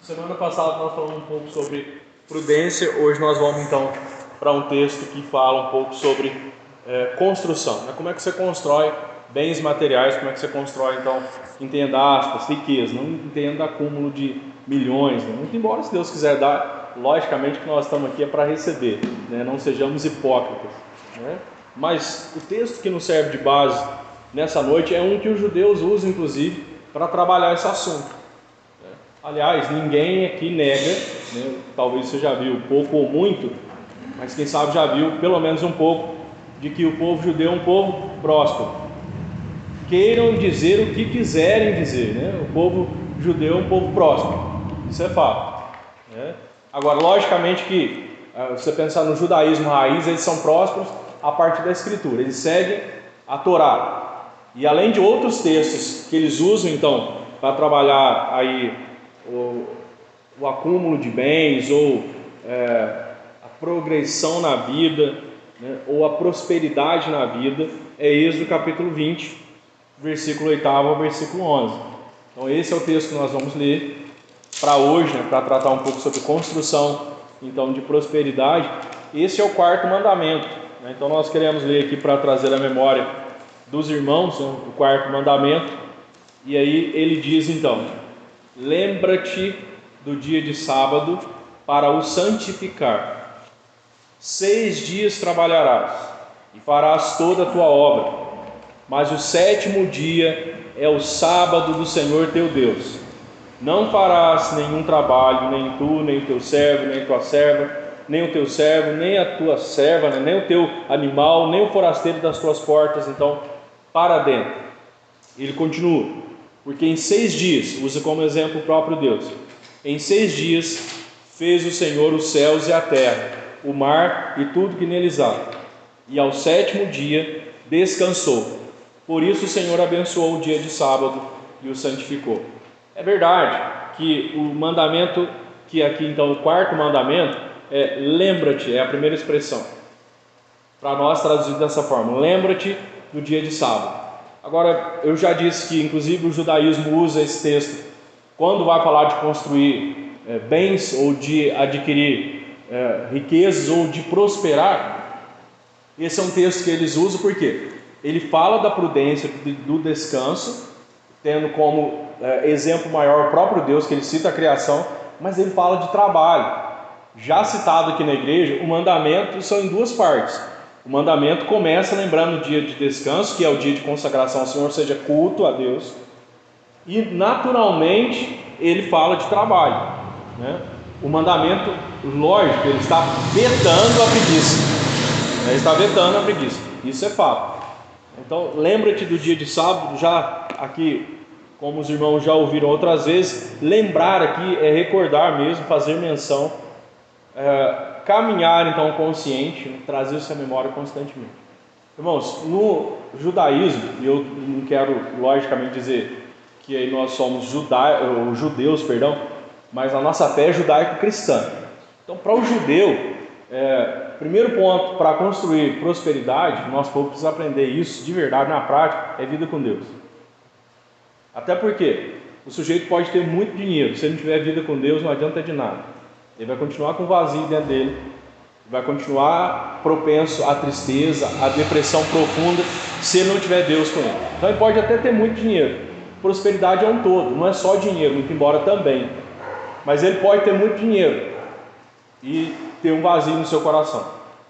Semana passada nós falamos um pouco sobre prudência, hoje nós vamos então para um texto que fala um pouco sobre construção, né? Como é que você constrói bens materiais, como é que você constrói então, entenda aspas, riqueza, não entenda acúmulo de milhões, né? Muito embora se Deus quiser dar, logicamente que nós estamos aqui é para receber, né? Não sejamos hipócritas, né? Mas o texto que nos serve de base nessa noite é um que os judeus usam inclusive para trabalhar esse assunto. Aliás, ninguém aqui nega, né? Talvez você já viu pouco ou muito, mas quem sabe já viu pelo menos um pouco, de que o povo judeu é um povo próspero. Queiram dizer o que quiserem dizer, né? O povo judeu é um povo próspero, isso é fato, né? Agora, logicamente que, você pensar no judaísmo raiz, eles são prósperos a partir da escritura, eles seguem a Torá. E além de outros textos que eles usam então para trabalhar aí o acúmulo de bens, ou a progressão na vida, né, ou a prosperidade na vida, é Êxodo capítulo 20, versículo 8 ao versículo 11. Então esse é o texto que nós vamos ler para hoje, né, para tratar um pouco sobre construção então de prosperidade. Esse é o quarto mandamento, né? Então nós queremos ler aqui para trazer a memória dos irmãos, né, o quarto mandamento. E aí ele diz então: lembra-te do dia de sábado para o santificar. 6 dias trabalharás e farás toda a tua obra, mas o 7º dia é o sábado do Senhor teu Deus. Não farás nenhum trabalho, nem tu, nem o teu servo, nem tua serva, nem o teu servo, nem a tua serva, nem o teu animal, nem o forasteiro das tuas portas. Então, para dentro. Ele continua: porque em 6 dias, usa como exemplo o próprio Deus, em 6 dias fez o Senhor os céus e a terra, o mar e tudo que neles há, e ao 7º dia descansou. Por isso o Senhor abençoou o dia de sábado e o santificou. É verdade que o mandamento, que aqui então o quarto mandamento, é lembra-te, é a primeira expressão, para nós traduzido dessa forma: lembra-te do dia de sábado. Agora, eu já disse que inclusive o judaísmo usa esse texto quando vai falar de construir bens, ou de adquirir riquezas, ou de prosperar. Esse é um texto que eles usam porque ele fala da prudência, do descanso, tendo como exemplo maior o próprio Deus, que ele cita a criação, mas ele fala de trabalho. Já citado aqui na igreja, o mandamento são em 2 partes. O mandamento começa lembrando o dia de descanso, que é o dia de consagração ao Senhor, ou seja, culto a Deus. E naturalmente ele fala de trabalho, né? O mandamento, lógico, ele está vetando a preguiça, né? Ele está vetando a preguiça, isso é fato. Então lembra-te do dia de sábado. Já aqui, como os irmãos já ouviram outras vezes, lembrar aqui é recordar mesmo, fazer menção, caminhar então consciente, né? Trazer essa memória constantemente. Irmãos, no judaísmo, e eu não quero logicamente dizer que aí nós somos judeus, mas a nossa fé é judaico-cristã. Então, para o judeu, primeiro ponto para construir prosperidade, nosso povo precisa aprender isso de verdade na prática, é vida com Deus. Até porque o sujeito pode ter muito dinheiro, se ele não tiver vida com Deus, não adianta de nada. Ele vai continuar com vazio dentro dele, vai continuar propenso à tristeza, à depressão profunda, se ele não tiver Deus com ele. Então ele pode até ter muito dinheiro. Prosperidade é um todo, não é só dinheiro, muito embora também, mas ele pode ter muito dinheiro e ter um vazio no seu coração.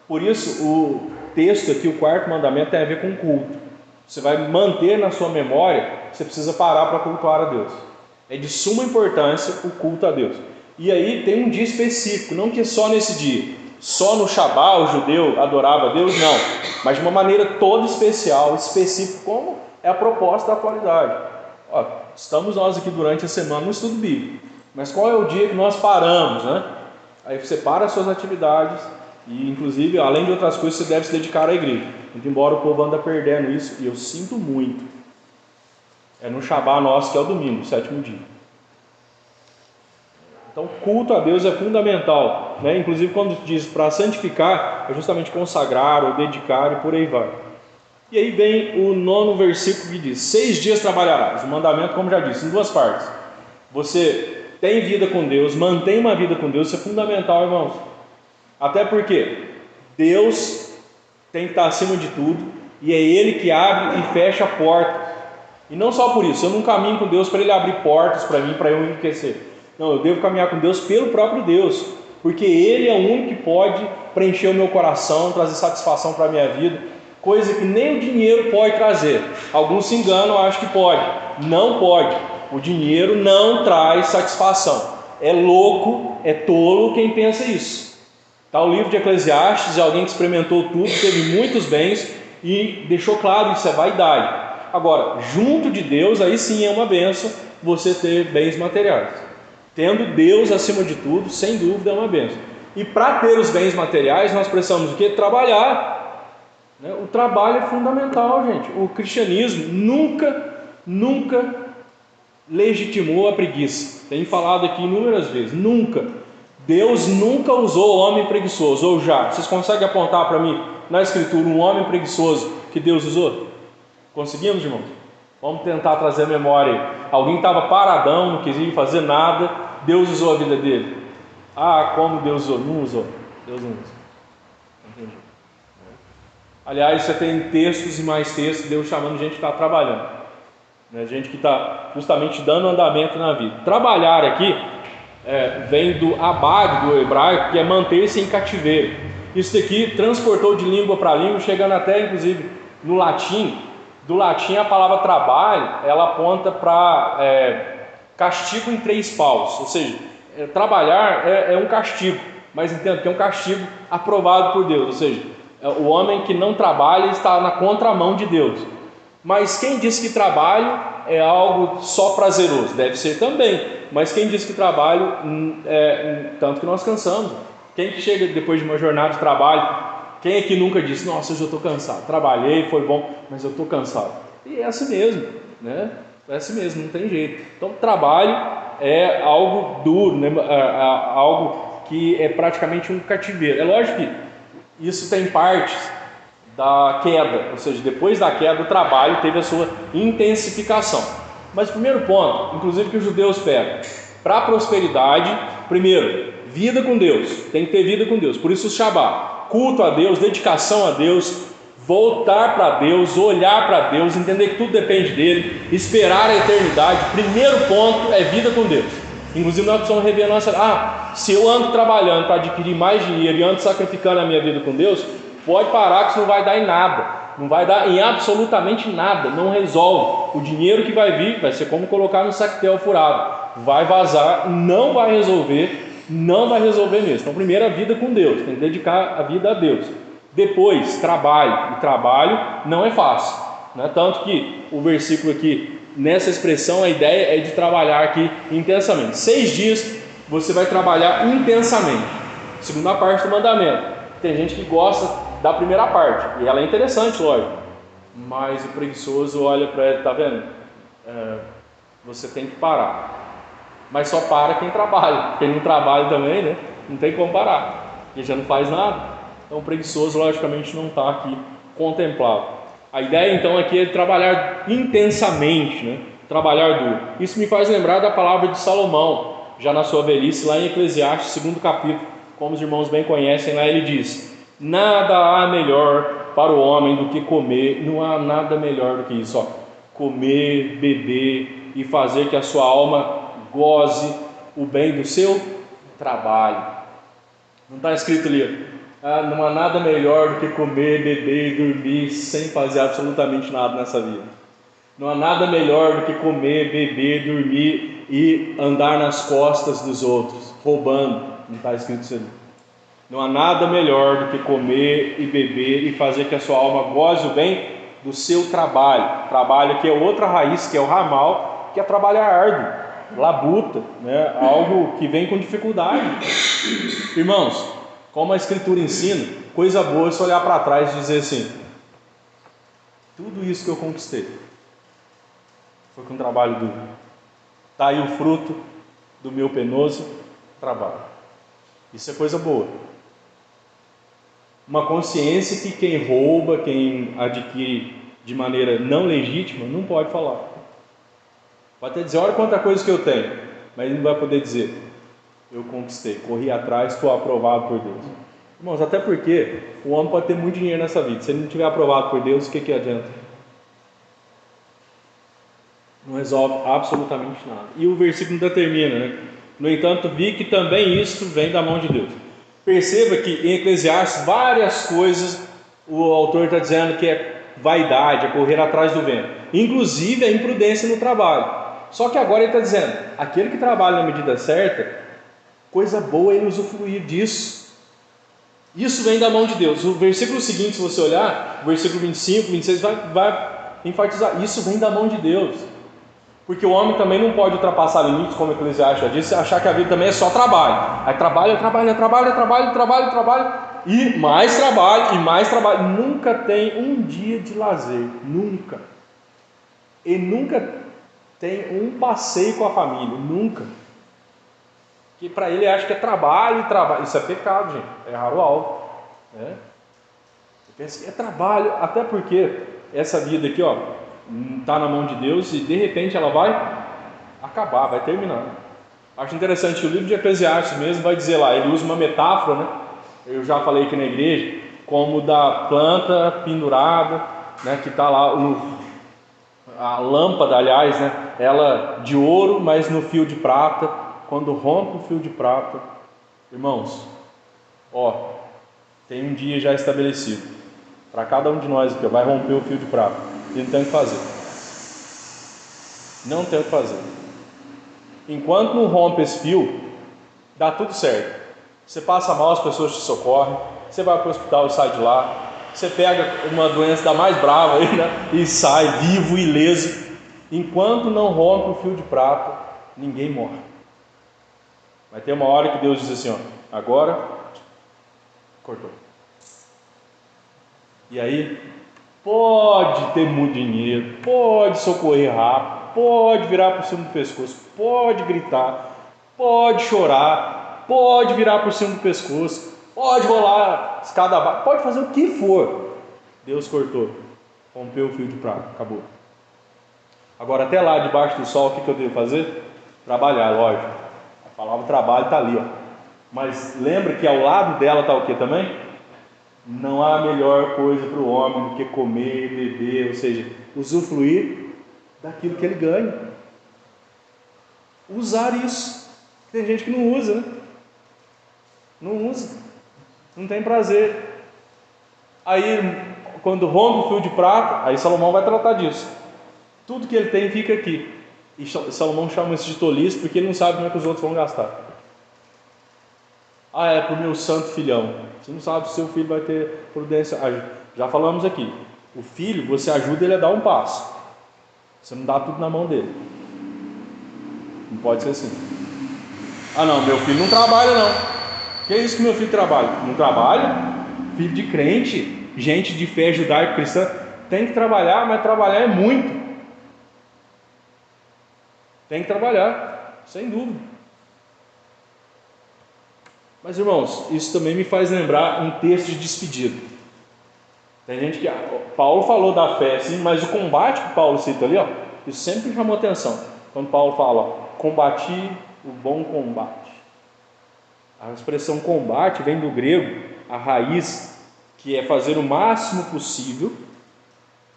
Por isso o texto aqui, o quarto mandamento, tem a ver com culto. Você vai manter na sua memória, você precisa parar para cultuar a Deus. É de suma importância o culto a Deus. E aí tem um dia específico, não que só nesse dia, só no Shabá o judeu adorava a Deus, não, mas de uma maneira toda especial, específica, como é a proposta da atualidade. Estamos nós aqui durante a semana no estudo bíblico, mas qual é o dia que nós paramos, né? Aí você para as suas atividades e, inclusive, além de outras coisas, você deve se dedicar à igreja. Muito embora o povo anda perdendo isso, e eu sinto muito. É no Shabá nosso, que é o domingo, o 7º dia. Então, culto a Deus é fundamental, né? Inclusive, quando diz para santificar, é justamente consagrar ou dedicar, e por aí vai. E aí vem o 9º versículo que diz: 6 dias trabalharás. O mandamento, como já disse, em 2 partes. Você tem vida com Deus, mantém uma vida com Deus, isso é fundamental, irmãos. Até porque Deus tem que estar acima de tudo, e é Ele que abre e fecha portas. E não só por isso, eu não caminho com Deus para Ele abrir portas para mim, para eu enriquecer. Não, eu devo caminhar com Deus pelo próprio Deus, porque Ele é o único que pode preencher o meu coração, trazer satisfação para a minha vida, coisa que nem o dinheiro pode trazer. Alguns se enganam, acham que pode. Não pode. O dinheiro não traz satisfação. É louco, é tolo quem pensa isso. Está o livro de Eclesiastes, de alguém que experimentou tudo, teve muitos bens e deixou claro, isso é vaidade. Agora, junto de Deus, aí sim é uma bênção você ter bens materiais. Tendo Deus acima de tudo, sem dúvida é uma bênção. E para ter os bens materiais, nós precisamos do quê? Trabalhar. O trabalho é fundamental, gente. O cristianismo nunca legitimou a preguiça. Tenho falado aqui inúmeras vezes. Nunca. Deus nunca usou o homem preguiçoso. Ou já? Vocês conseguem apontar para mim, na Escritura, um homem preguiçoso que Deus usou? Conseguimos, irmãos? Vamos tentar trazer a memória aí. Alguém estava paradão, não queria fazer nada, Deus usou a vida dele. Ah, como Deus usou? Não usou. Deus não usa. Entendi. Aliás, você tem textos e mais textos, Deus chamando gente que está trabalhando. Gente que está justamente dando andamento na vida. Trabalhar aqui vem do abad, do hebraico, que é manter-se em cativeiro. Isso daqui transportou de língua para língua, chegando até, inclusive, no latim. Do latim, a palavra trabalho, ela aponta para castigo em 3 paus. Ou seja, trabalhar é um castigo, mas entendo que é um castigo aprovado por Deus. Ou seja, o homem que não trabalha está na contramão de Deus. Mas quem diz que trabalho é algo só prazeroso? Deve ser também. Mas quem diz que trabalho, tanto que nós cansamos. Quem que chega depois de uma jornada de trabalho, quem aqui nunca disse, nossa, hoje eu estou cansado, trabalhei, foi bom, mas eu estou cansado? E é assim mesmo, né? É assim mesmo, não tem jeito. Então, trabalho é algo duro, né? Algo que é praticamente um cativeiro. É lógico que isso tem partes da queda, ou seja, depois da queda, o trabalho teve a sua intensificação. Mas o primeiro ponto, inclusive que os judeus pegam, para a prosperidade, primeiro, vida com Deus, tem que ter vida com Deus, por isso o Shabá. Culto a Deus, dedicação a Deus, voltar para Deus, olhar para Deus, entender que tudo depende dele, esperar a eternidade. Primeiro ponto é vida com Deus. Inclusive nós precisamos rever a nossa... se eu ando trabalhando para adquirir mais dinheiro e ando sacrificando a minha vida com Deus, pode parar que isso não vai dar em nada, não vai dar em absolutamente nada, não resolve. O dinheiro que vai vir vai ser como colocar no sactel furado, vai vazar, não vai resolver mesmo. Então, primeiro, a vida com Deus, tem que dedicar a vida a Deus. Depois, trabalho. E trabalho não é fácil, né? Tanto que o versículo aqui, nessa expressão, a ideia é de trabalhar aqui intensamente. 6 dias você vai trabalhar intensamente. Segunda parte do mandamento. Tem gente que gosta da primeira parte, e ela é interessante, lógico. Mas o preguiçoso olha para ele, tá vendo? Você tem que parar. Mas só para quem trabalha. Quem não trabalha também, né? Não tem como parar, porque já não faz nada. Então o preguiçoso logicamente não está aqui contemplado. A ideia então aqui é trabalhar intensamente, né? Trabalhar duro. Isso me faz lembrar da palavra de Salomão, já na sua velhice, lá em Eclesiastes, 2º capítulo, como os irmãos bem conhecem, lá ele diz: nada há melhor para o homem do que comer. Não há nada melhor do que isso, ó. Comer, beber e fazer que a sua alma goze o bem do seu trabalho. Não está escrito ali, não há nada melhor do que comer, beber e dormir sem fazer absolutamente nada nessa vida. Não há nada melhor do que comer, beber, dormir e andar nas costas dos outros, roubando. Não está escrito isso ali. Não há nada melhor do que comer e beber e fazer que a sua alma goze o bem do seu trabalho. Trabalho que é outra raiz, que é o ramal, que é trabalhar árduo. Labuta, né? Algo que vem com dificuldade. Irmãos, como a Escritura ensina, coisa boa é se olhar para trás e dizer assim: tudo isso que eu conquistei foi com trabalho duro. Está aí o fruto do meu penoso trabalho. Isso é coisa boa. Uma consciência que quem rouba, quem adquire de maneira não legítima, não pode falar. Pode até dizer: olha quanta coisa que eu tenho. mas ele não vai poder dizer: eu conquistei, corri atrás, estou aprovado por Deus. Irmãos, até porque o homem pode ter muito dinheiro nessa vida, se ele não estiver aprovado por Deus, o que adianta? Não resolve absolutamente nada. E o versículo ainda termina, né? No entanto, vi que também isto vem da mão de Deus. Perceba que em Eclesiastes várias coisas o autor está dizendo que é vaidade, é correr atrás do vento, inclusive a imprudência no trabalho. Só que agora ele está dizendo: aquele que trabalha na medida certa, coisa boa é ele usufruir disso. Isso vem da mão de Deus. O versículo seguinte, se você olhar, o versículo 25, 26, vai enfatizar: isso vem da mão de Deus. Porque o homem também não pode ultrapassar limites, como o Eclesiastes já disse, achar que a vida também é só trabalho. Aí trabalho, e mais trabalho. Nunca tem um dia de lazer, nunca. E nunca tem um passeio com a família, nunca. Que para ele acha que é trabalho. Isso é pecado, gente, é errar o alvo. Ele pensa que é trabalho, até porque essa vida aqui, está na mão de Deus e de repente ela vai acabar, vai terminar. Acho interessante que o livro de Eclesiastes mesmo vai dizer lá, ele usa uma metáfora, né? Eu já falei aqui na igreja, como da planta pendurada, né? Que está lá, a lâmpada, aliás, né? Ela de ouro, mas no fio de prata. Quando rompe o fio de prata, irmãos, tem um dia já estabelecido para cada um de nós aqui, vai romper o fio de prata. E não tem o que fazer. Não tem o que fazer. Enquanto não rompe esse fio, dá tudo certo. Você passa mal, as pessoas te socorrem. Você vai para o hospital e sai de lá. Você pega uma doença da mais brava aí, né? E sai vivo, ileso. Enquanto não rompe o fio de prata, ninguém morre. Vai ter uma hora que Deus diz assim: agora cortou. E aí, pode ter muito dinheiro, pode socorrer rápido, pode virar por cima do pescoço, pode gritar, pode chorar, pode virar por cima do pescoço, pode rolar escada abaixo, pode fazer o que for. Deus cortou, rompeu o fio de prata, acabou. Agora, até lá debaixo do sol, o que eu devo fazer? Trabalhar, lógico. A palavra trabalho está ali, mas lembra que ao lado dela está o que também? Não há melhor coisa para o homem do que comer, beber, ou seja, usufruir daquilo que ele ganha. Usar isso. Tem gente que não usa, né? Não usa. Não tem prazer. Aí, quando rompe o fio de prata, aí Salomão vai tratar disso. Tudo que ele tem fica aqui. E Salomão chama isso de tolice, porque ele não sabe como é que os outros vão gastar. É para o meu santo filhão. Você não sabe se seu filho vai ter prudência. Já falamos aqui. O filho, você ajuda ele a dar um passo. Você não dá tudo na mão dele. Não pode ser assim. Não, meu filho não trabalha não. Que é isso que meu filho trabalha? Não trabalha? Filho de crente, gente de fé judaico-cristã, tem que trabalhar, mas trabalhar é muito. Tem que trabalhar, sem dúvida. Mas, irmãos, isso também me faz lembrar um texto de despedida. Tem gente que... Paulo falou da fé, sim, mas o combate que Paulo cita ali, isso sempre chamou atenção. Quando Paulo fala, combati o bom combate. A expressão combate vem do grego, a raiz, que é fazer o máximo possível,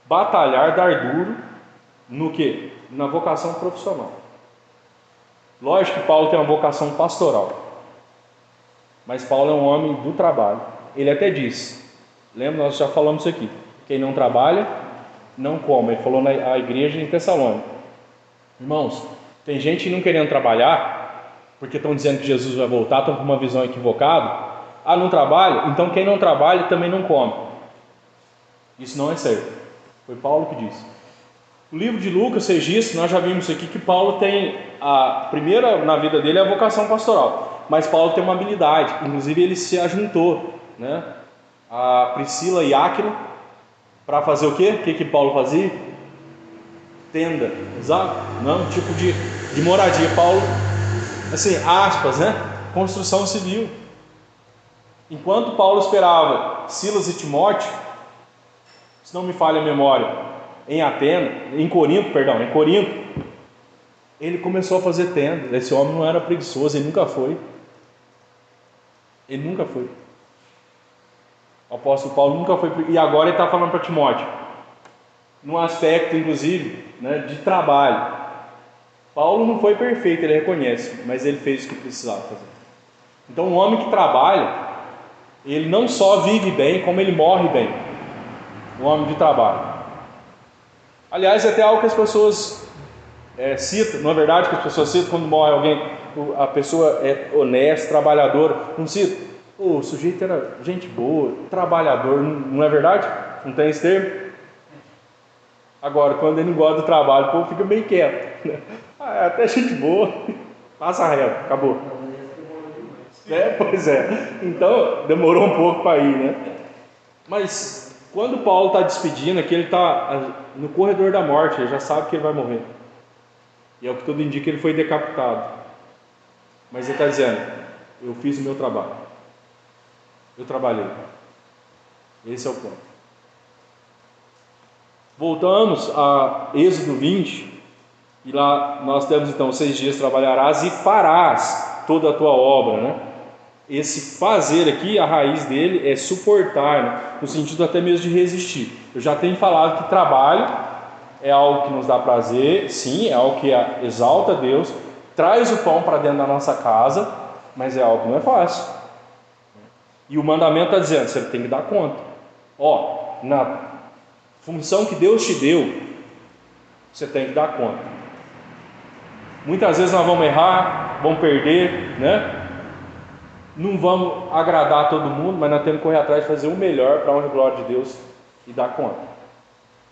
batalhar, dar duro, no quê? Na vocação profissional. Lógico que Paulo tem uma vocação pastoral. Mas Paulo é um homem do trabalho. Ele até disse, lembra, nós já falamos isso aqui, quem não trabalha, não come. Ele falou na igreja em Tessalônica. Irmãos, tem gente não querendo trabalhar, porque estão dizendo que Jesus vai voltar, estão com uma visão equivocada. Não trabalha? Então quem não trabalha também não come. Isso não é certo. Foi Paulo que disse. O livro de Lucas registra, nós já vimos aqui, que Paulo tem, a primeira na vida dele é a vocação pastoral. Mas Paulo tem uma habilidade, inclusive ele se ajuntou, né, a Priscila e Áquila, para fazer o quê? O que Paulo fazia? Tenda, exato? Não, um tipo de moradia. Paulo, assim, aspas, né? Construção civil. Enquanto Paulo esperava Silas e Timóteo, se não me falha a memória, em Corinto, Ele começou a fazer tenda. Esse homem não era preguiçoso, ele nunca foi. Ele nunca foi. O apóstolo Paulo nunca foi. E agora ele está falando para Timóteo, num aspecto, inclusive, né, de trabalho. Paulo não foi perfeito, ele reconhece, mas ele fez o que precisava fazer. Então, um homem que trabalha, ele não só vive bem, como ele morre bem. Um homem de trabalho. Aliás, é até algo que as pessoas citam, não é verdade que as pessoas citam quando morre alguém, a pessoa é honesta, trabalhadora, não cita? O sujeito era gente boa, trabalhador, não é verdade? Não tem esse termo? Agora, quando ele não gosta do trabalho, o povo fica bem quieto, né? É até gente boa, passa reto, acabou. Pois é, então demorou um pouco para ir, né? Mas quando Paulo está despedindo aqui, ele está no corredor da morte, ele já sabe que ele vai morrer. E é o que tudo indica, ele foi decapitado. Mas ele está dizendo, eu fiz o meu trabalho. Eu trabalhei. Esse é o ponto. Voltamos a Êxodo 20, e lá nós temos então 6 dias trabalharás e farás toda a tua obra, né? Esse fazer aqui, a raiz dele é suportar, né? No sentido até mesmo de resistir. Eu já tenho falado que trabalho é algo que nos dá prazer, sim, é algo que exalta Deus, traz o pão para dentro da nossa casa, mas é algo que não é fácil. E o mandamento está dizendo, você tem que dar conta. Na função que Deus te deu, você tem que dar conta. Muitas vezes nós vamos errar, vamos perder, né? Não vamos agradar todo mundo, mas nós temos que correr atrás de fazer o melhor para a honra e glória de Deus e dar conta,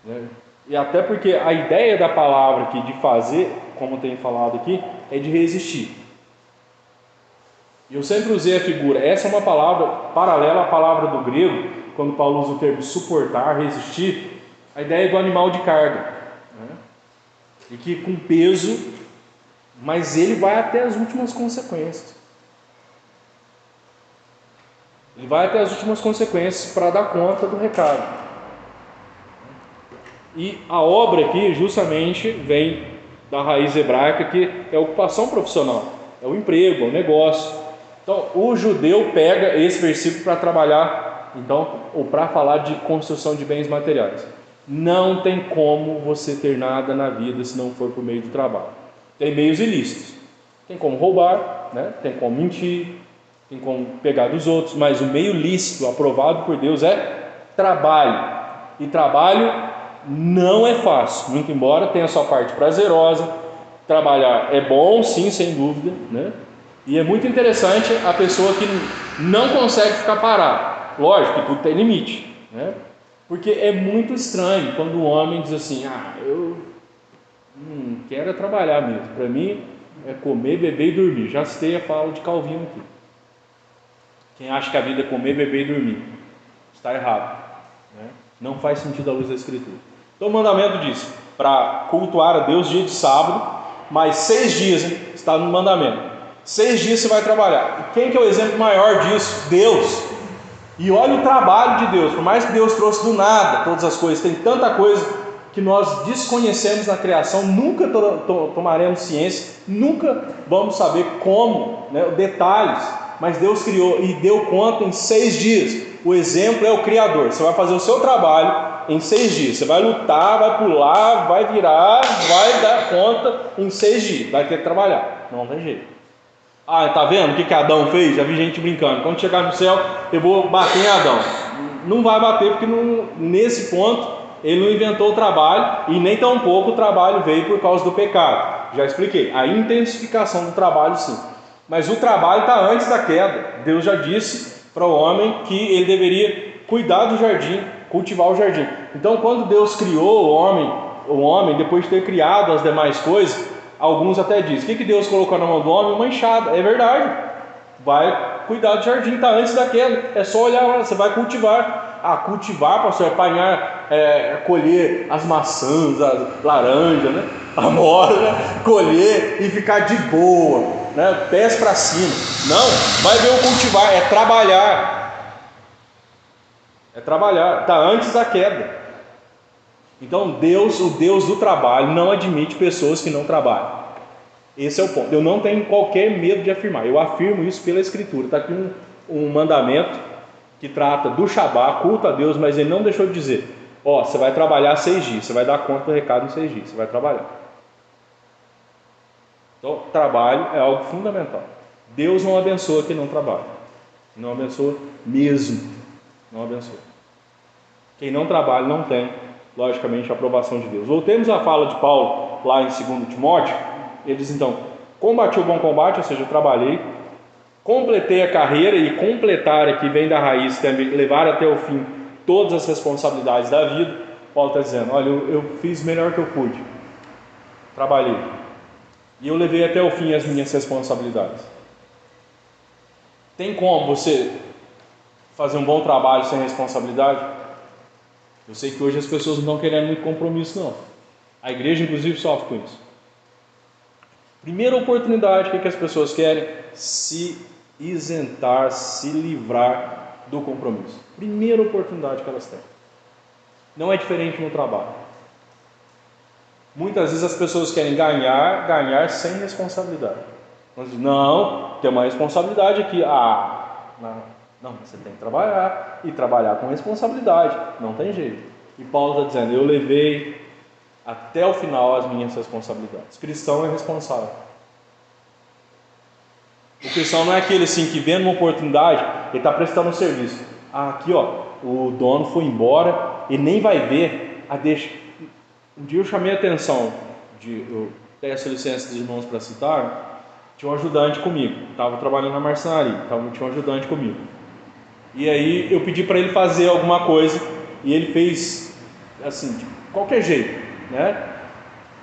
né? E até porque a ideia da palavra aqui de fazer, como tem falado aqui, é de resistir. E eu sempre usei a figura, essa é uma palavra paralela à palavra do grego, quando Paulo usa o termo suportar, resistir, a ideia é do animal de carga, né? E que com peso, mas ele vai até as últimas consequências. Ele vai até as últimas consequências para dar conta do recado. E a obra aqui justamente vem da raiz hebraica, que é a ocupação profissional, é o emprego, é o negócio. Então o judeu pega esse versículo para trabalhar, então, ou para falar de construção de bens materiais. Não tem como você ter nada na vida se não for por meio do trabalho. Tem meios ilícitos, tem como roubar, né? Tem como mentir, tem como pegar dos outros, mas o meio lícito, aprovado por Deus, é trabalho. E trabalho não é fácil, muito embora tenha a sua parte prazerosa. Trabalhar é bom, sim, sem dúvida, né? E é muito interessante a pessoa que não consegue ficar parado. Lógico que tudo tem limite, né? Porque é muito estranho quando o homem diz assim, eu quero trabalhar mesmo, para mim é comer, beber e dormir. Já citei a fala de Calvino aqui. Quem acha que a vida é comer, beber e dormir está errado, né? Não faz sentido à luz da Escritura. Então o mandamento diz para cultuar a Deus dia de sábado, mas 6 dias, hein? Está no mandamento. 6 dias você vai trabalhar. E quem que é o exemplo maior disso? Deus. E olha o trabalho de Deus. Por mais que Deus trouxe do nada todas as coisas, tem tanta coisa que nós desconhecemos na criação, nunca tomaremos ciência, nunca vamos saber como, né, detalhes. Mas Deus criou e deu conta em 6 dias. O exemplo é o Criador. Você vai fazer o seu trabalho em 6 dias. Você vai lutar, vai pular, vai virar, vai dar conta em 6 dias. Vai ter que trabalhar. Não tem jeito. Tá vendo o que Adão fez? Já vi gente brincando. Quando chegar no céu, eu vou bater em Adão. Não vai bater, porque nesse ponto ele não inventou o trabalho, e nem tampouco o trabalho veio por causa do pecado. Já expliquei. A intensificação do trabalho, sim. Mas o trabalho está antes da queda. Deus já disse para o homem que ele deveria cuidar do jardim, cultivar o jardim. Então, quando Deus criou o homem, depois de ter criado as demais coisas, alguns até dizem, o que Deus colocou na mão do homem? Uma enxada. É verdade. Vai cuidar do jardim, está antes da queda. É só olhar lá, você vai cultivar. Cultivar, pastor, apanhar, colher as maçãs, as laranjas, né? A mora, né? Colher e ficar de boa, né? Pés para cima. Não, vai ver o cultivar, é trabalhar. É trabalhar, está antes da queda. Então Deus, o Deus do trabalho, não admite pessoas que não trabalham. Esse é o ponto. Eu não tenho qualquer medo de afirmar. Eu afirmo isso pela Escritura. Está aqui um mandamento que trata do Shabá, culto a Deus, mas ele não deixou de dizer: ó, você vai trabalhar 6 dias, você vai dar conta do recado em 6 dias, você vai trabalhar. Então, trabalho é algo fundamental. Deus não abençoa quem não trabalha. Não abençoa mesmo. Não abençoa. Quem não trabalha não tem, logicamente, a aprovação de Deus. Voltemos à fala de Paulo, lá em 2 Timóteo. Ele diz então: combati o bom combate, ou seja, eu trabalhei, completei a carreira, e completar aqui vem da raiz, também levar até o fim todas as responsabilidades da vida. Paulo está dizendo: olha, eu fiz o melhor que eu pude, trabalhei, e eu levei até o fim as minhas responsabilidades. Tem como você fazer um bom trabalho sem responsabilidade? Eu sei que hoje as pessoas não estão querendo muito compromisso, não. A igreja, inclusive, sofre com isso. Primeira oportunidade, o que as pessoas querem? Se isentar, se livrar do compromisso. Primeira oportunidade que elas têm. Não é diferente no trabalho. Muitas vezes as pessoas querem ganhar sem responsabilidade. Não, tem uma responsabilidade aqui. Não, você tem que trabalhar, e trabalhar com responsabilidade. Não tem jeito. E Paulo está dizendo: eu levei até o final as minhas responsabilidades. O cristão é responsável. O cristão não é aquele assim que vendo uma oportunidade, ele está prestando um serviço. Aqui ó, o dono foi embora, ele nem vai ver. Deixa. Um dia eu chamei a atenção, eu peço licença dos irmãos para citar, tinha um ajudante comigo, estava trabalhando na marcenaria, tinha um ajudante comigo. E aí eu pedi para ele fazer alguma coisa, e ele fez assim, de qualquer jeito, né?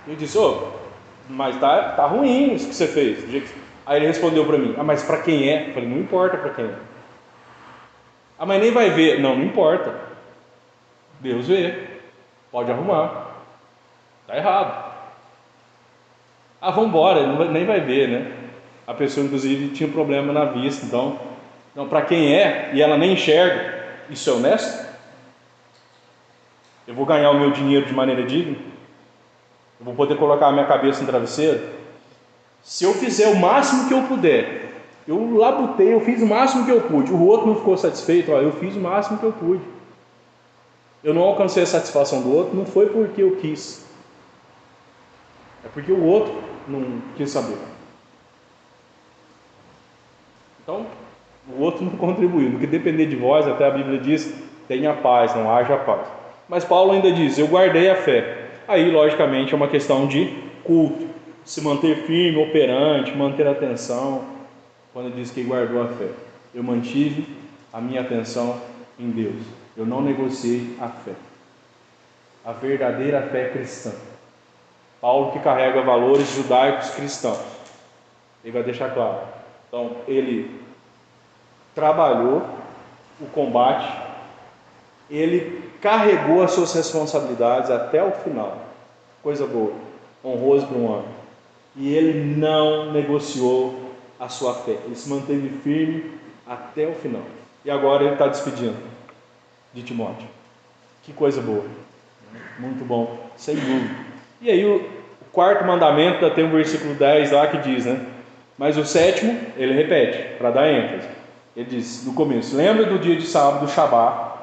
Eu disse: mas tá ruim isso que você fez. Aí ele respondeu para mim: mas para quem é? Eu falei: não importa para quem é. Mas nem vai ver. Não importa. Deus vê. Pode arrumar. Tá errado. Vamos embora. Nem vai ver, né? A pessoa, inclusive, tinha um problema na vista. Então, para quem é e ela nem enxerga, isso é honesto? Eu vou ganhar o meu dinheiro de maneira digna? Eu vou poder colocar a minha cabeça no travesseiro? Se eu fizer o máximo que eu puder, eu labutei, eu fiz o máximo que eu pude, o outro não ficou satisfeito, eu fiz o máximo que eu pude, eu não alcancei a satisfação do outro, não foi porque eu quis, é porque o outro não quis saber. Então, o outro não contribuiu. No que depender de vós, até a Bíblia diz: tenha paz, não haja paz. Mas Paulo ainda diz: eu guardei a fé. Aí, logicamente, é uma questão de culto, se manter firme, operante, manter a atenção. Quando ele diz que guardou a fé, eu mantive a minha atenção em Deus, eu não negociei a fé, a verdadeira fé cristã. Paulo, que carrega valores judaicos cristãos, ele vai deixar claro. Então, ele trabalhou o combate, ele carregou as suas responsabilidades até o final. Coisa boa, honroso para um homem. E ele não negociou a sua fé, ele se manteve firme até o final. E agora ele está despedindo de Timóteo. Que coisa boa, muito bom, sem dúvida. E aí o quarto mandamento, tem um versículo 10 lá que diz, né? Mas o sétimo, ele repete, para dar ênfase. Ele diz no começo: lembra do dia de sábado, do Shabá.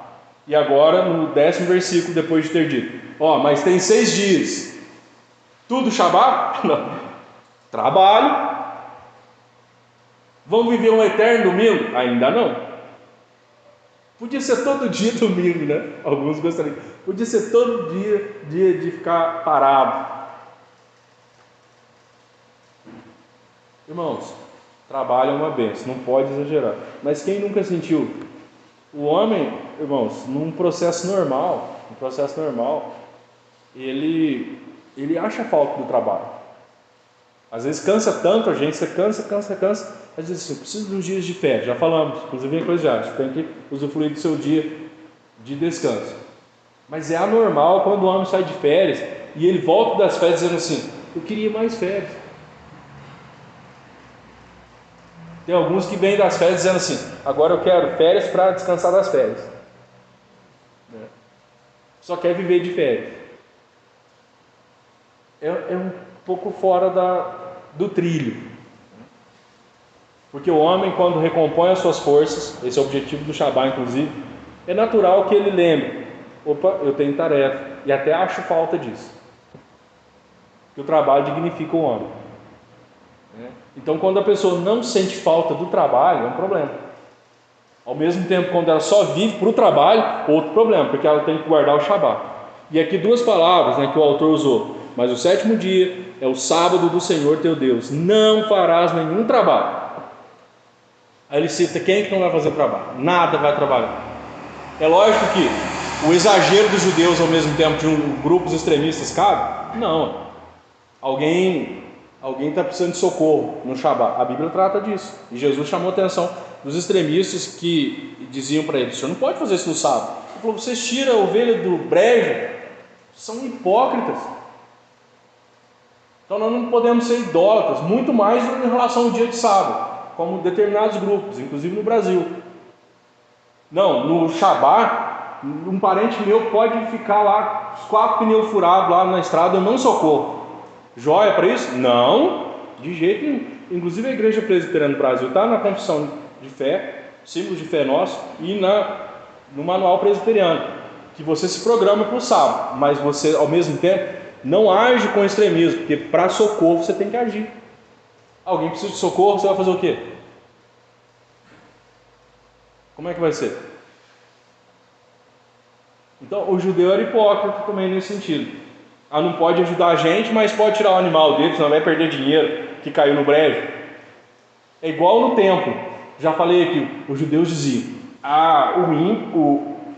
E agora no 10º versículo, depois de ter dito: mas tem 6 dias, tudo Shabá? Não. Trabalho. Vamos viver um eterno domingo? Ainda não. Podia ser todo dia domingo, né? Alguns gostariam. Podia ser todo dia de ficar parado. Irmãos, trabalho é uma bênção, não pode exagerar. Mas quem nunca sentiu? O homem, irmãos, num processo normal, ele acha falta do trabalho. Às vezes cansa tanto a gente, você cansa. Às vezes assim: eu preciso de uns dias de férias, já falamos, inclusive em Eclesiastes, tem que usufruir do seu dia de descanso. Mas é anormal quando o homem sai de férias e ele volta das férias dizendo assim: eu queria mais férias. Tem alguns que vêm das férias dizendo assim: agora eu quero férias para descansar das férias. Só quer viver de férias. É um pouco fora do trilho. Porque o homem, quando recompõe as suas forças, esse é o objetivo do Shabá, inclusive, é natural que ele lembre: opa, eu tenho tarefa, e até acho falta disso. Que o trabalho dignifica o homem. Então, quando a pessoa não sente falta do trabalho, é um problema. Ao mesmo tempo, quando ela só vive para o trabalho, outro problema, porque ela tem que guardar o Shabá. E aqui duas palavras, que o autor usou: mas o sétimo dia é o sábado do Senhor teu Deus, não farás nenhum trabalho. Aí ele cita quem que não vai fazer trabalho? Nada vai trabalhar. É lógico que o exagero dos judeus ao mesmo tempo de grupos extremistas cabe? Não. Alguém está precisando de socorro no Shabá. A Bíblia trata disso. E Jesus chamou a atenção dos extremistas que diziam para ele: o senhor não pode fazer isso no sábado. Ele falou: vocês tiram a ovelha do brejo, são hipócritas. Então nós não podemos ser idólatras, muito mais em relação ao dia de sábado, como determinados grupos, inclusive no Brasil. Não, no Shabá, um parente meu pode ficar lá, os 4 pneus furados lá na estrada, eu não socorro. Joia para isso? Não, de jeito nenhum. Inclusive a Igreja Presbiteriana do Brasil está na confissão de fé, símbolo de fé nosso, e no manual presbiteriano, que você se programa para o sábado, mas você ao mesmo tempo não age com extremismo, porque para socorro você tem que agir. Alguém precisa de socorro, você vai fazer o quê? Como é que vai ser? Então o judeu era hipócrita também nesse sentido. Não pode ajudar a gente, mas pode tirar o animal dele, senão vai perder dinheiro que caiu no brejo. É igual no templo. Já falei aqui, os judeus diziam: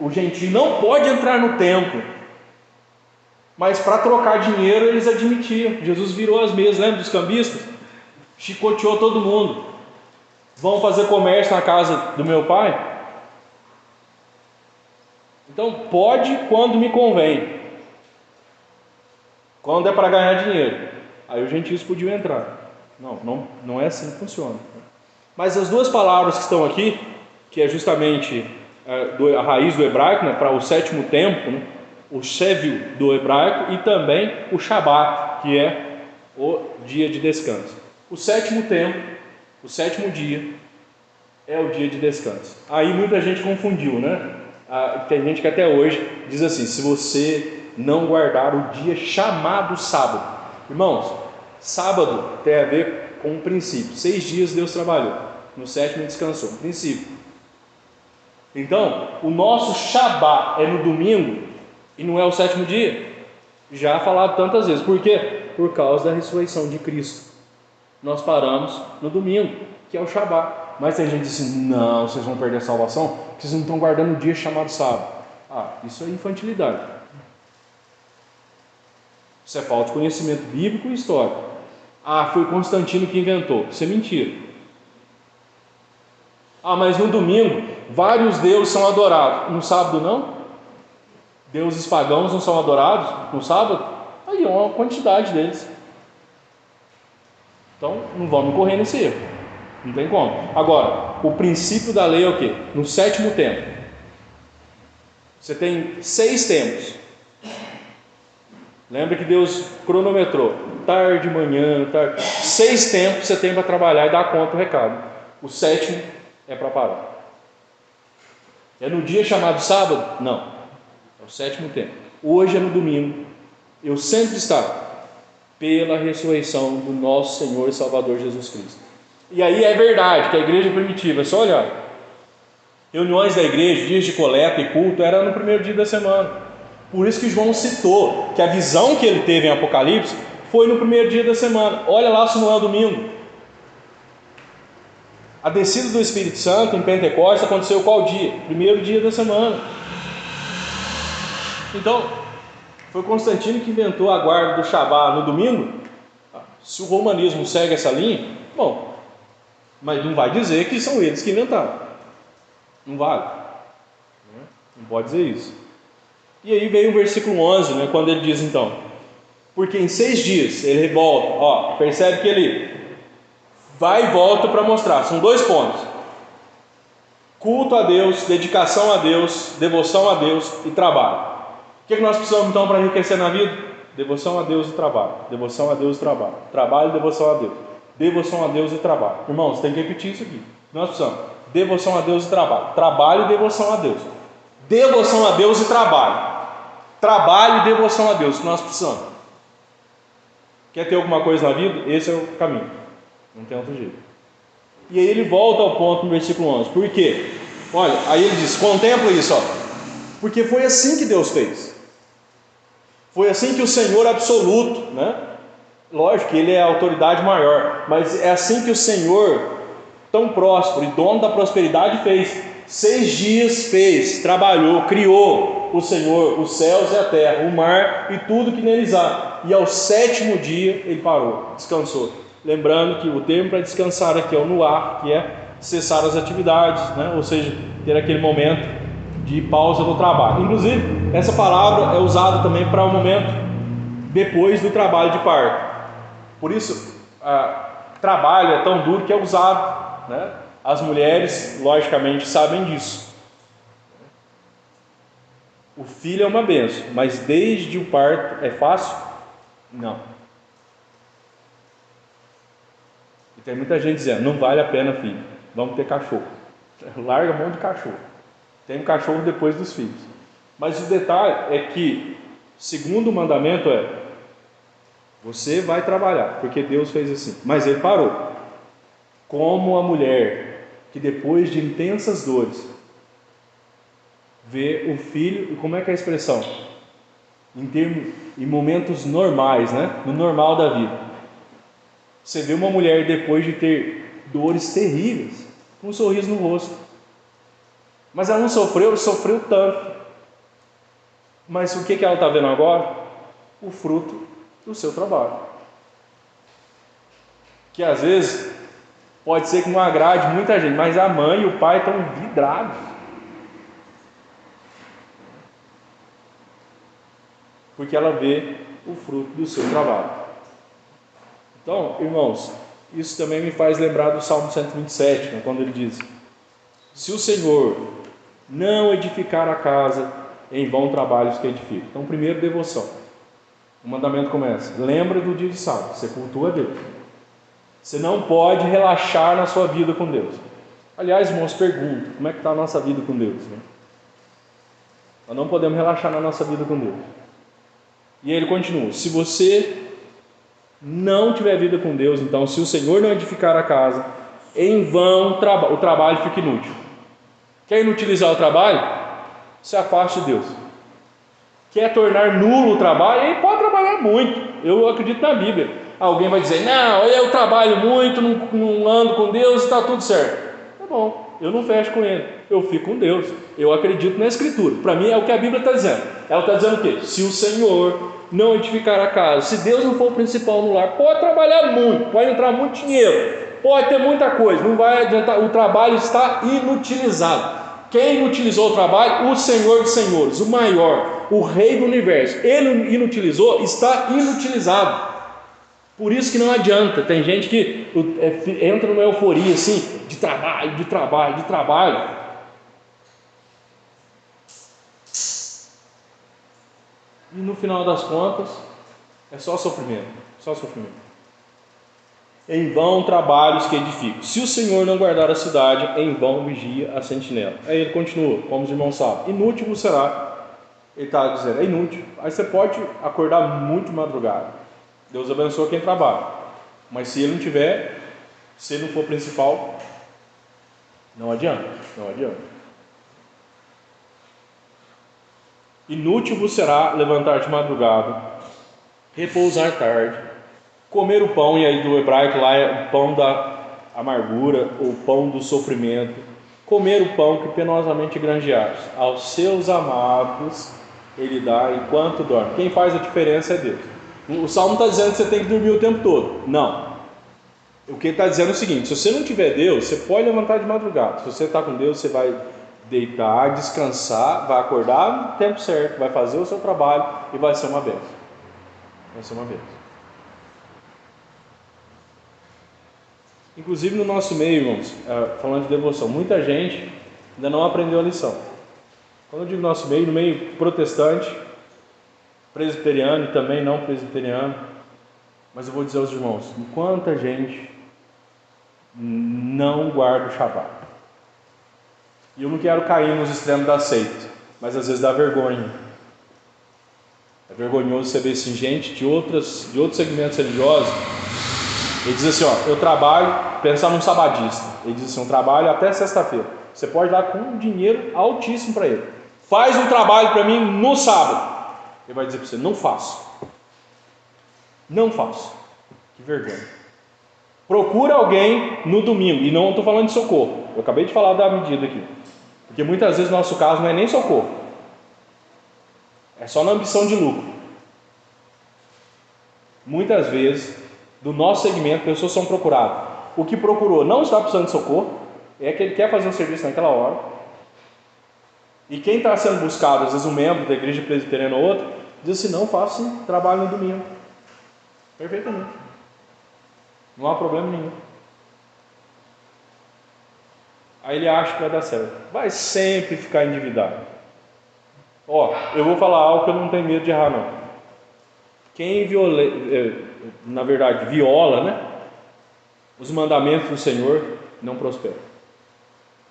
o gentio não pode entrar no templo. Mas para trocar dinheiro eles admitiam. Jesus virou as mesas, lembra dos cambistas? Chicoteou todo mundo. Vão fazer comércio na casa do meu pai? Então pode quando me convém. Quando é para ganhar dinheiro, aí os gentios podiam entrar. Não é assim que funciona. Mas as duas palavras que estão aqui, que é justamente a raiz do hebraico, para o sétimo tempo, o Shevil do hebraico, e também o Shabat, que é o dia de descanso. O sétimo tempo, o sétimo dia, é o dia de descanso. Aí muita gente confundiu, tem gente que até hoje diz assim: se você não guardar o dia chamado sábado. Irmãos, sábado tem a ver com um princípio. 6 dias Deus trabalhou, no sétimo descansou, um princípio. Então, o nosso Shabá é no domingo e não é o sétimo dia. Já falado tantas vezes. Por quê? Por causa da ressurreição de Cristo. Nós paramos no domingo, que é o Shabá. Mas tem gente que diz assim: não, vocês vão perder a salvação porque vocês não estão guardando o dia chamado sábado. Isso é infantilidade. Isso é falta de conhecimento bíblico e histórico. Foi Constantino que inventou. Isso é mentira. Mas no domingo vários deuses são adorados. No sábado não? Deuses pagãos não são adorados no sábado? Aí é uma quantidade deles. Então não vamos correr nesse erro. Não tem como. Agora, o princípio da lei é o quê? No sétimo tempo. Você tem 6 tempos. Lembra que Deus cronometrou, tarde, manhã, tarde. 6 tempos você tem para trabalhar e dar conta do recado. O sétimo é para parar. É no dia chamado sábado? Não. É o sétimo tempo. Hoje é no domingo. Eu sempre estarei pela ressurreição do nosso Senhor e Salvador Jesus Cristo. E aí é verdade que a igreja primitiva, é só olhar. Reuniões da igreja, dias de coleta e culto, era no primeiro dia da semana. Por isso que João citou que a visão que ele teve em Apocalipse foi no primeiro dia da semana. Olha lá se não é o domingo. A descida do Espírito Santo em Pentecostes aconteceu qual dia? Primeiro dia da semana. Então, foi Constantino que inventou a guarda do Shabá no domingo. Se o romanismo segue essa linha, bom, mas não vai dizer que são eles que inventaram. Não vale. Não pode dizer isso. E aí veio o versículo 11, quando ele diz então: porque em 6 dias ele volta. Percebe que ele vai e volta para mostrar. São 2 pontos: culto a Deus, dedicação a Deus, devoção a Deus e trabalho. O que nós precisamos então para enriquecer na vida? Devoção a Deus e trabalho. Devoção a Deus e trabalho. Trabalho e devoção a Deus. Devoção a Deus e trabalho. Irmãos, tem que repetir isso aqui. Nós precisamos. Devoção a Deus e trabalho. Trabalho e devoção a Deus. Devoção a Deus e trabalho. Trabalho e devoção a Deus, que nós precisamos. Quer ter alguma coisa na vida? Esse é o caminho. Não tem outro jeito. E aí ele volta ao ponto no versículo 11. Por quê? Olha, aí ele diz, contempla isso, ó. Porque foi assim que Deus fez. Foi assim que o Senhor absoluto, né? Lógico que ele é a autoridade maior, mas é assim que o Senhor, tão próspero e dono da prosperidade, fez. 6 dias fez, trabalhou, criou o Senhor os céus e a terra, o mar e tudo que neles há. E ao 7º dia ele parou, descansou. Lembrando que o termo para descansar aqui é o nuar, que é cessar as atividades, né? Ou seja, ter aquele momento de pausa no trabalho. Inclusive, essa palavra é usada também para o momento depois do trabalho de parto. Por isso, trabalho é tão duro que é usado, né? As mulheres, logicamente, sabem disso. O filho é uma bênção, mas desde o parto é fácil? Não. E tem muita gente dizendo, não vale a pena, filho, vamos ter cachorro. Larga a mão de cachorro. Tem um cachorro depois dos filhos. Mas o detalhe é que, segundo o mandamento você vai trabalhar, porque Deus fez assim. Mas ele parou. Como a mulher que depois de intensas dores vê o filho, e como é que é a expressão? Em momentos normais, né? No normal da vida. Você vê uma mulher depois de ter dores terríveis, com um sorriso no rosto. Mas ela não sofreu tanto. Mas o que ela está vendo agora? O fruto do seu trabalho. Que às vezes pode ser que não agrade muita gente, mas a mãe e o pai estão vidrados. Porque ela vê o fruto do seu trabalho. Então, irmãos, isso também me faz lembrar do Salmo 127, né, quando ele diz: se o Senhor não edificar a casa, em vão trabalhos que edifica. Então, primeiro, devoção. O mandamento começa: lembra do dia de sábado, você cultua a Deus. Você não pode relaxar na sua vida com Deus. Aliás, irmãos, pergunto, como é que está a nossa vida com Deus? Né? Nós não podemos relaxar na nossa vida com Deus. E ele continua: se você não tiver vida com Deus, então, se o Senhor não edificar a casa, em vão o trabalho fica inútil. Quer inutilizar o trabalho? Se afaste de Deus. Quer tornar nulo o trabalho? Ele pode trabalhar muito. Eu acredito na Bíblia. Alguém vai dizer: não, eu trabalho muito, não ando com Deus e está tudo certo. Tá bom, eu não fecho com ele, eu fico com Deus. Eu acredito na Escritura. Para mim é o que a Bíblia está dizendo. Ela está dizendo o quê? Se o Senhor não edificar a casa, se Deus não for o principal no lar, pode trabalhar muito, pode entrar muito dinheiro, pode ter muita coisa, não vai adiantar, o trabalho está inutilizado. Quem inutilizou o trabalho? O Senhor dos Senhores, o maior, o Rei do Universo. Ele inutilizou, está inutilizado. Por isso que não adianta. Tem gente que entra numa euforia assim, de trabalho, de trabalho, de trabalho. E no final das contas, é só sofrimento, só sofrimento. Em vão trabalhos que edificam. Se o Senhor não guardar a cidade, em vão vigia a sentinela. Aí ele continua, como os irmãos sabem: inútil vos será. Ele está dizendo, é inútil. Aí você pode acordar muito madrugada. Deus abençoa quem trabalha. Mas se ele não tiver, se ele não for principal, não adianta, não adianta. Inútil vos será levantar de madrugada, repousar tarde, comer o pão, e aí do hebraico lá é o pão da amargura, ou pão do sofrimento, comer o pão que penosamente granjeaste, aos seus amados ele dá enquanto dorme. Quem faz a diferença é Deus. O Salmo está dizendo que você tem que dormir o tempo todo. Não. O que ele está dizendo é o seguinte: se você não tiver Deus, você pode levantar de madrugada. Se você está com Deus, você vai deitar, descansar, vai acordar no tempo certo, vai fazer o seu trabalho e vai ser uma bênção. Vai ser uma bênção. Inclusive no nosso meio, irmãos, falando de devoção, muita gente ainda não aprendeu a lição. Quando eu digo nosso meio, no meio protestante, presbiteriano e também não presbiteriano, mas eu vou dizer aos irmãos, quanta gente não guarda o Shabat. E eu não quero cair nos extremos da seita, mas às vezes dá vergonha. É vergonhoso você ver assim, gente de outros segmentos religiosos. Ele diz assim, ó, eu trabalho, pensar num sabadista. Ele diz assim, eu trabalho até sexta-feira. Você pode dar com um dinheiro altíssimo para ele. Faz um trabalho para mim no sábado. Ele vai dizer para você, não faço. Não faço. Que vergonha. Procura alguém no domingo. E não estou falando de socorro. Eu acabei de falar da medida aqui. Porque muitas vezes no nosso caso não é nem socorro. É só na ambição de lucro. Muitas vezes, do nosso segmento, pessoas são procuradas. O que procurou não está precisando de socorro, é que ele quer fazer um serviço naquela hora. E quem está sendo buscado, às vezes um membro da igreja presbiteriana ou outro, diz assim, não, faço sim, trabalho no domingo. Perfeitamente. Não há problema nenhum. Aí ele acha que vai dar certo. Vai sempre ficar endividado. Ó, eu vou falar algo que eu não tenho medo de errar, não. Quem viola, né, os mandamentos do Senhor, não prospera.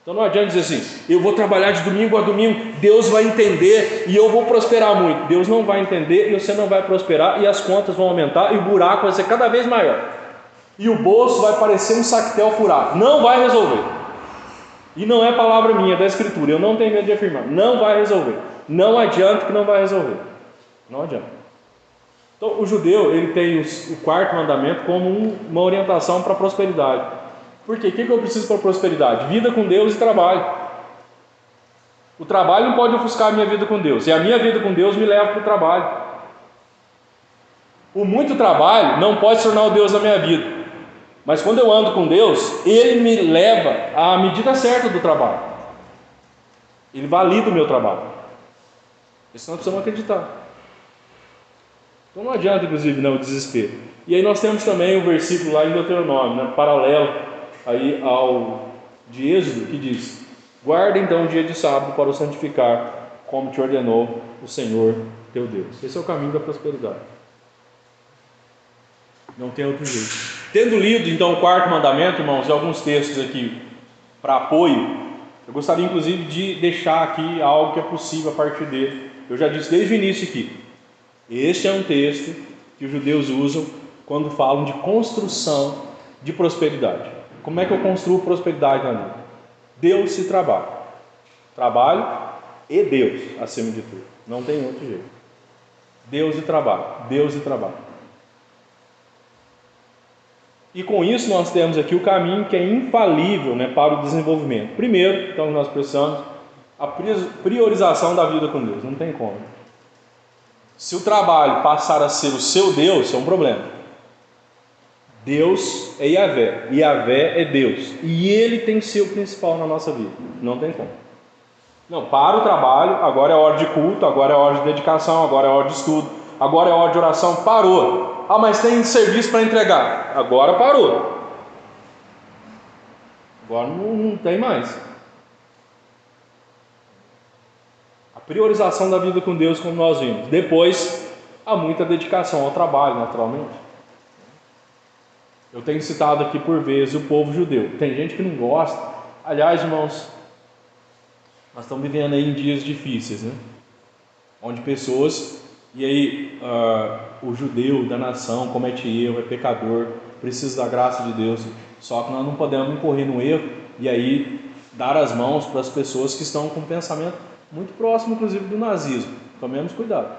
Então não adianta dizer assim, eu vou trabalhar de domingo a domingo, Deus vai entender e eu vou prosperar muito. Deus não vai entender e você não vai prosperar, e as contas vão aumentar e o buraco vai ser cada vez maior. E o bolso vai parecer um saquetel furado. Não vai resolver. E não é palavra minha, é da Escritura. Eu não tenho medo de afirmar. Não vai resolver. Não adianta que não vai resolver. Não adianta. Então o judeu, ele tem o quarto mandamento como uma orientação para a prosperidade. Por quê? O que eu preciso para a prosperidade? Vida com Deus e trabalho. O trabalho não pode ofuscar a minha vida com Deus. E a minha vida com Deus me leva para o trabalho. O muito trabalho não pode se tornar o Deus da minha vida. Mas quando eu ando com Deus, Ele me leva à medida certa do trabalho. Ele valida o meu trabalho. Isso nós precisamos acreditar. Então não adianta, inclusive, não, o desespero. E aí nós temos também o versículo lá em Deuteronômio, né, paralelo aí ao de Êxodo, que diz: guarda então o dia de sábado para o santificar, como te ordenou o Senhor teu Deus. Esse é o caminho da prosperidade. Não tem outro jeito. Tendo lido então o quarto mandamento, irmãos, e alguns textos aqui para apoio, eu gostaria inclusive de deixar aqui algo que é possível a partir dele. Eu já disse desde o início aqui, este é um texto que os judeus usam quando falam de construção de prosperidade. Como é que eu construo prosperidade na vida? Deus e trabalho. Trabalho e Deus, acima de tudo. Não tem outro jeito. Deus e trabalho. Deus e trabalho. E com isso nós temos aqui o caminho que é infalível, né, para o desenvolvimento. Primeiro, então nós precisamos a priorização da vida com Deus. Não tem como. Se o trabalho passar a ser o seu Deus, é um problema. Deus é Yahvé, Yahvé é Deus, e Ele tem que ser o principal na nossa vida. Não tem como. Não, para o trabalho, agora é hora de culto, agora é hora de dedicação, agora é hora de estudo, agora é hora de oração. Parou. Ah, mas tem serviço para entregar. Agora parou. Agora não tem mais. A priorização da vida com Deus, como nós vimos. Depois, há muita dedicação ao trabalho, naturalmente. Eu tenho citado aqui por vezes o povo judeu. Tem gente que não gosta. Aliás, irmãos, nós estamos vivendo aí em dias difíceis, né? Onde pessoas... E aí, o judeu da nação comete erro, é pecador, precisa da graça de Deus. Só que nós não podemos incorrer no erro e aí dar as mãos para as pessoas que estão com um pensamento muito próximo, inclusive, do nazismo. Tomemos cuidado.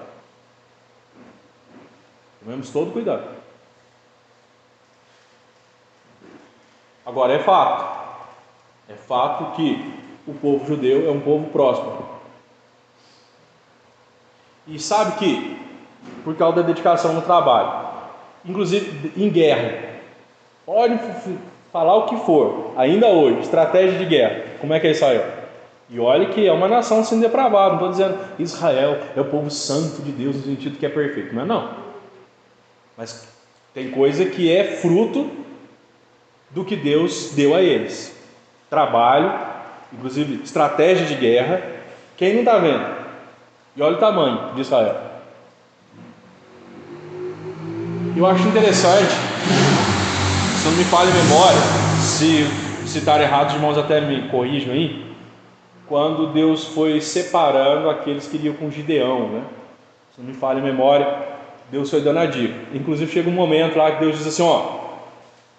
Tomemos todo cuidado. Agora, é fato que o povo judeu é um povo próspero. E sabe que, por causa da dedicação no trabalho, inclusive em guerra, pode falar o que for, ainda hoje, estratégia de guerra, como é que é Israel? E olha que é uma nação sem depravada, não estou dizendo Israel é o povo santo de Deus no sentido que é perfeito, não é não. Mas tem coisa que é fruto do que Deus deu a eles. Trabalho, inclusive estratégia de guerra, quem não está vendo? E olha o tamanho de Israel. Eu acho interessante, se não me falha a memória, se citar errado, os irmãos até me corrijam aí, quando Deus foi separando aqueles que iriam com Gideão, né? Se não me falha a memória, Deus foi dando a dica. Inclusive chega um momento lá que Deus diz assim, ó,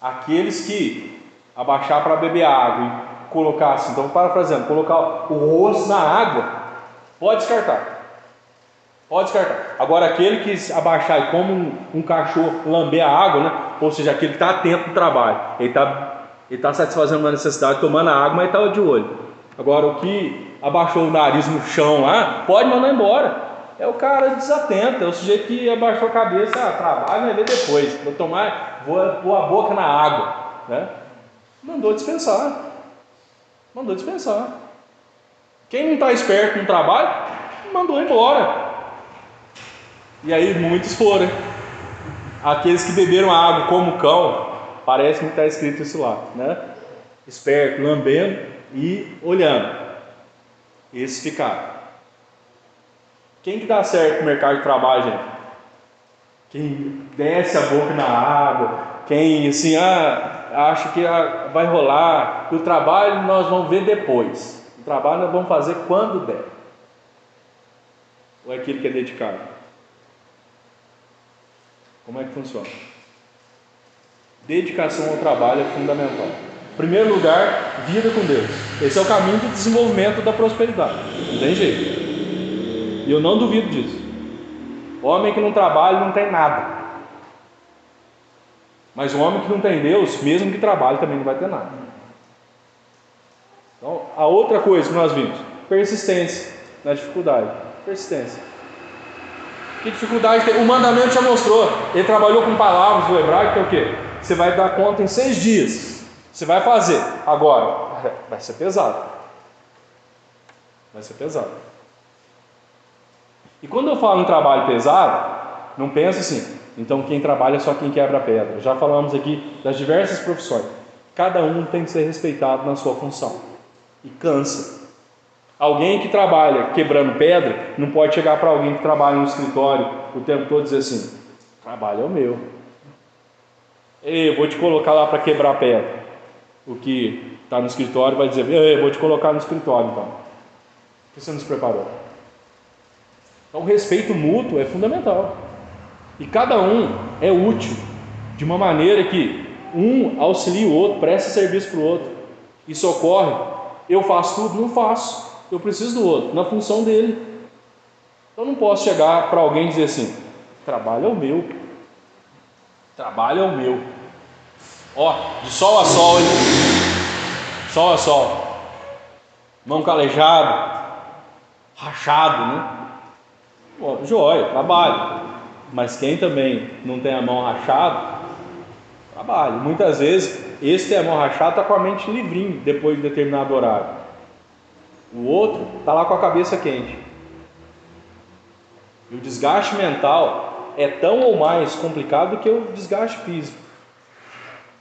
aqueles que abaixar para beber água e colocar assim, então parafraseando, colocar o rosto na água, pode descartar. Pode descartar. Agora aquele que abaixar e como um cachorro lamber a água, né? Ou seja, aquele que está atento no trabalho, ele está satisfazendo uma necessidade, tomando a água, mas está de olho. Agora o que abaixou o nariz no chão lá, pode mandar embora. É o cara desatento, é o sujeito que abaixou a cabeça, trabalho, vai ver depois, vou pôr a boca na água, né? Mandou dispensar. Quem não está esperto no trabalho, mandou embora. E aí muitos foram. Aqueles que beberam água como cão, parece que está escrito isso lá, né? Esperto, lambendo e olhando. Esses ficaram. Quem que dá certo no mercado de trabalho, gente? Quem desce a boca na água, quem assim, acha que vai rolar, e o trabalho nós vamos ver depois. O trabalho nós vamos fazer quando der. Ou é aquele que é dedicado? Como é que funciona? Dedicação ao trabalho é fundamental. Em primeiro lugar, vida com Deus. Esse é o caminho do desenvolvimento da prosperidade. Não tem jeito. E eu não duvido disso. Homem que não trabalha não tem nada. Mas o homem que não tem Deus, mesmo que trabalhe, também não vai ter nada. Então, a outra coisa que nós vimos, persistência na dificuldade. Persistência. Que dificuldade tem? O mandamento já mostrou. Ele trabalhou com palavras do hebraico, que é o quê? Você vai dar conta em 6 dias. Você vai fazer. Agora, vai ser pesado. Vai ser pesado. E quando eu falo em trabalho pesado, não pensa assim, então quem trabalha é só quem quebra pedra. Já falamos aqui das diversas profissões. Cada um tem que ser respeitado na sua função. E cansa. Alguém que trabalha quebrando pedra não pode chegar para alguém que trabalha no escritório o tempo todo e dizer assim, trabalho é o meu. Eu vou te colocar lá para quebrar pedra. O que está no escritório vai dizer, eu vou te colocar no escritório então. Por que você não se preparou? Então o respeito mútuo é fundamental. E cada um é útil de uma maneira que um auxilia o outro, presta serviço para o outro. Isso ocorre. Eu faço tudo? Não faço. Eu preciso do outro, na função dele. Eu não posso chegar para alguém e dizer assim, trabalho é o meu. Trabalho é o meu. Ó, de sol a sol, hein? Sol a sol. Mão calejada, rachado, né? Bom, joia, trabalho. Mas quem também não tem a mão rachada, trabalha. Muitas vezes, esse tem a mão rachada está com a mente livrinho depois de determinado horário. O outro está lá com a cabeça quente. E o desgaste mental é tão ou mais complicado do que o desgaste físico.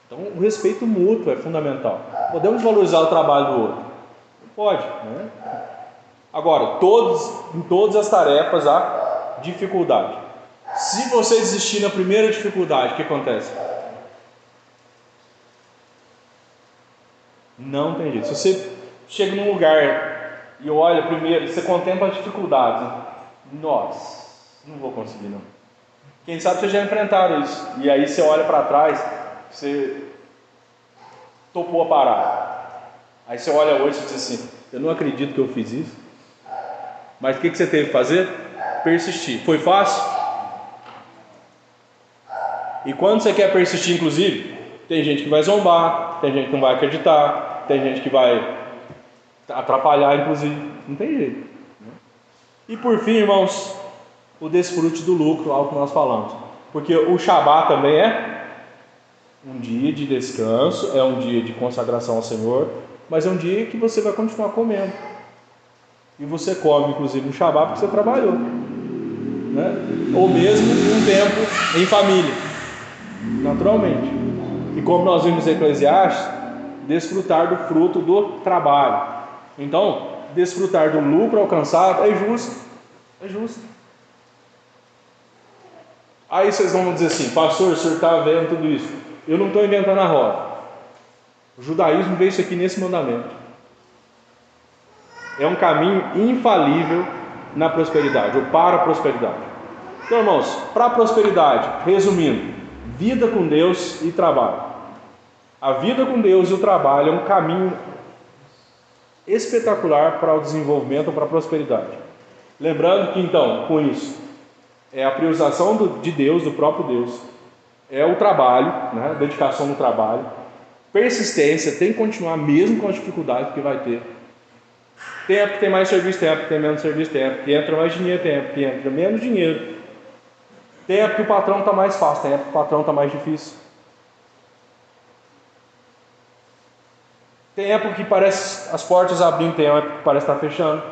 Então, o respeito mútuo é fundamental. Podemos valorizar o trabalho do outro? Não pode, né? Agora, em todas as tarefas há dificuldade. Se você desistir na primeira dificuldade, o que acontece? Não tem jeito. Se você chega num lugar e olha primeiro, você contempla as dificuldades. Nossa, não vou conseguir não. Quem sabe vocês já enfrentaram isso. E aí você olha para trás, você topou a parada. Aí você olha hoje e diz assim, eu não acredito que eu fiz isso. Mas o que você teve que fazer? Persistir. Foi fácil? E quando você quer persistir, inclusive, tem gente que vai zombar, tem gente que não vai acreditar, tem gente que vai atrapalhar, inclusive. Não tem jeito. E por fim, irmãos, o desfrute do lucro, algo que nós falamos. Porque o Shabat também é um dia de descanso, é um dia de consagração ao Senhor, mas é um dia que você vai continuar comendo. E você come, inclusive, no Shabat porque você trabalhou, né? Ou mesmo um tempo em família, naturalmente. E como nós vimos em Eclesiastes, desfrutar do fruto do trabalho. Então, desfrutar do lucro alcançado é justo. É justo. Aí vocês vão dizer assim, pastor, o senhor está vendo tudo isso. Eu não estou inventando a roda. O judaísmo vê isso aqui nesse mandamento. É um caminho infalível na prosperidade, ou para a prosperidade. Então, irmãos, para a prosperidade, resumindo, vida com Deus e trabalho. A vida com Deus e o trabalho é um caminho espetacular para o desenvolvimento ou para a prosperidade. Lembrando que, então, com isso, é a priorização de Deus, do próprio Deus, é o trabalho, né? Dedicação no trabalho, persistência, tem que continuar mesmo com as dificuldades que vai ter. Tempo que tem mais serviço, tempo que tem menos serviço, tempo que entra mais dinheiro, tempo que entra menos dinheiro, tempo que o patrão está mais fácil, tempo que o patrão está mais difícil. Tem época que parece as portas abrindo, tem época que parece estar fechando.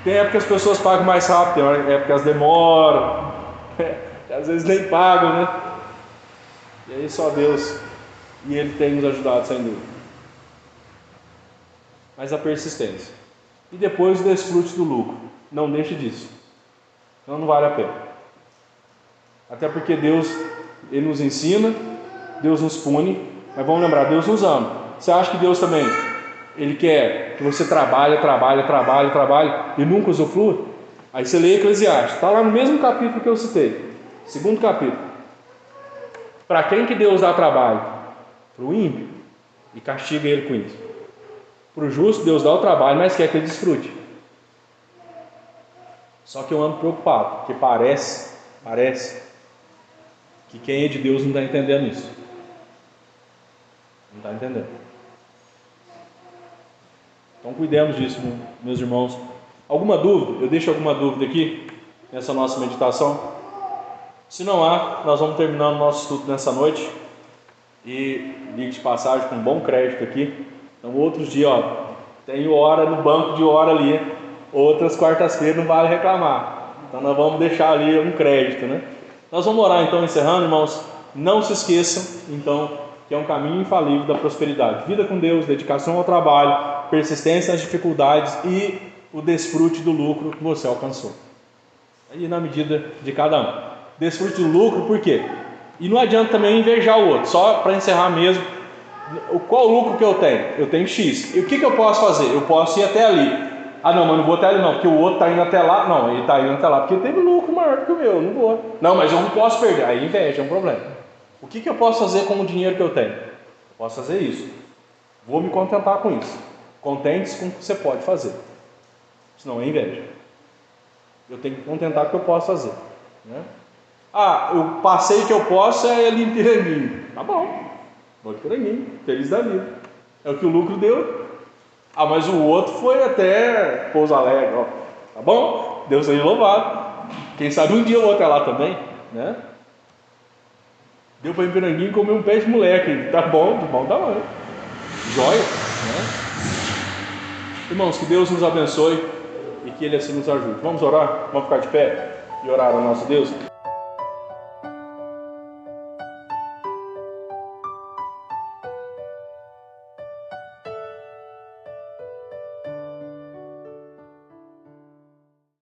Tem época que as pessoas pagam mais rápido, tem época que elas demoram, às vezes nem pagam, né? E aí só Deus e Ele tem nos ajudado, sem dúvida. Mas a persistência. E depois o desfrute do lucro. Não deixe disso. Senão não vale a pena. Até porque Deus, Ele nos ensina, Deus nos pune, mas vamos lembrar, Deus nos ama. Você acha que Deus também, Ele quer que você trabalhe e nunca usufrua? Aí você lê Eclesiastes, está lá no mesmo capítulo que eu citei, segundo capítulo. Para quem que Deus dá trabalho? Para o ímpio, e castiga ele com isso. Para o justo, Deus dá o trabalho, mas quer que ele desfrute. Só que eu ando preocupado, porque parece que quem é de Deus não está entendendo isso. Não está entendendo. Então cuidemos disso, meus irmãos. Alguma dúvida? Eu deixo alguma dúvida aqui nessa nossa meditação? Se não há, nós vamos terminando o nosso estudo nessa noite. E ligue de passagem com um bom crédito aqui. Então outros dias, tem hora no banco de hora ali. Outras quartas-feiras não vale reclamar. Então nós vamos deixar ali um crédito, né? Nós vamos orar então, encerrando, irmãos. Não se esqueçam, então, que é um caminho infalível da prosperidade. Vida com Deus, dedicação ao trabalho, persistência nas dificuldades e o desfrute do lucro que você alcançou. Aí na medida de cada um. Desfrute do lucro, por quê? E não adianta também invejar o outro. Só para encerrar mesmo, qual o lucro que eu tenho? Eu tenho X. E o que eu posso fazer? Eu posso ir até ali. Ah não, mas não vou até ali não, porque o outro está indo até lá. Não, ele está indo até lá porque teve lucro maior do que o meu, não vou. Não, mas eu não posso perder. Aí inveja é um problema. O que eu posso fazer com o dinheiro que eu tenho? Eu posso fazer isso. Vou me contentar com isso. Contente-se com o que você pode fazer. Senão é inveja. Eu tenho que contentar com o que eu posso fazer, né? Ah, o passeio que eu posso é ali em Piranguinho. Tá bom, vou de Piranguinho, feliz da vida. É o que o lucro deu. Ah, mas o outro foi até Pouso Alegre, ó. Tá bom, Deus seja louvado. Quem sabe um dia eu vou até lá também, né? Deu para ir em Piranguinho comer um pé de moleque. Tá bom, de bom tamanho. Joia, né? Irmãos, que Deus nos abençoe e que Ele assim nos ajude. Vamos orar? Vamos ficar de pé e orar ao nosso Deus?